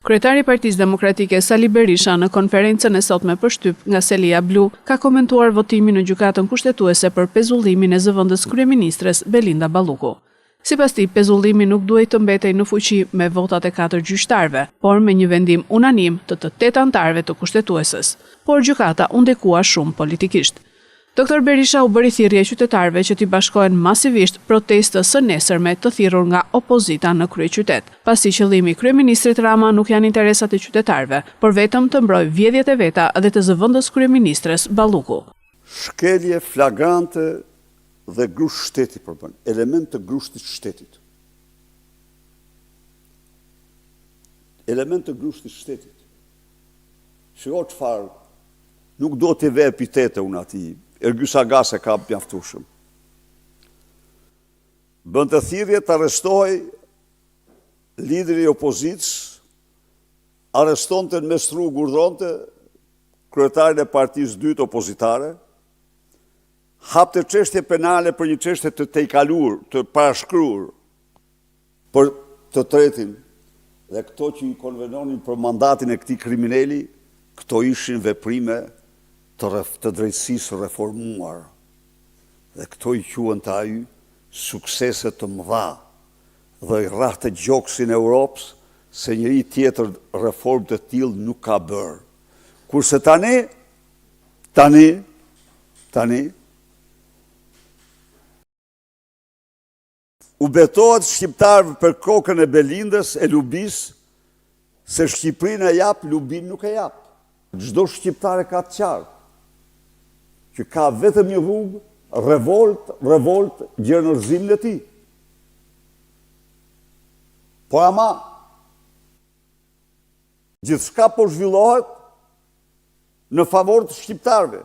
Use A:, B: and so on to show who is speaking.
A: Kryetari i Partisë Demokratike Sali Berisha në konferencën e sotme për shtyp nga Selia Blu ka komentuar votimin në gjykatën kushtetuese për pezullimin e zëvendës kryeministres Belinda Balluku. Sipas tij, pezullimi nuk duhet të mbetej në fuqi me votat e 4 gjyqtarëve, por me një vendim unanim të 8 anëtarëve të kushtetuesës. Por gjykata u ndikua shumë politikisht. Dr. Berisha u bëri thirrje qytetarëve që t'i bashkohen masivisht protestës së nesërme të thirrur nga opozita në kryeqytet, pasi qëllimi i kryeministrit Rama nuk janë interesat e qytetarëve, por vetëm të mbrojë vjedhjet e veta dhe të zëvendës kryeministres Balluku.
B: Shkelje flagrante dhe grush shteti përbën, element të grushtit shtetit. Element të grushtit shtetit. Shiko çfarë, nuk do t'i ve epitete unë atij. Ergysa Gase ka mjaftueshëm. Bën të thirrje të arrestohej lideri i opozicës, arrestonte në mes rrugë urdhronte kryetarin e partisë dytë opozitare, hapte çështje penale për një çështje të tejkaluar, të parashkruar për të tretin, dhe këto që i konvenonin për mandatin e këtij kriminali, këto ishin veprime të drejtësisë reformuar. Dhe këto i quhen të ai suksese të mëdha dhe i rrahte gjoksin e Europës se njëri tjetër reformë të tillë nuk ka bërë. Kurse tani u betohet shqiptarëve për kokën e Belindës, e Lubis, se Shqipërinë e jap, Lubin nuk e jap. Çdo shqiptar e ka të qartë që ka vetëm një rrugë, revolt, gjerënërzimin e tij. Po ama, gjithçka po zhvillohet në favor të shqiptarëve.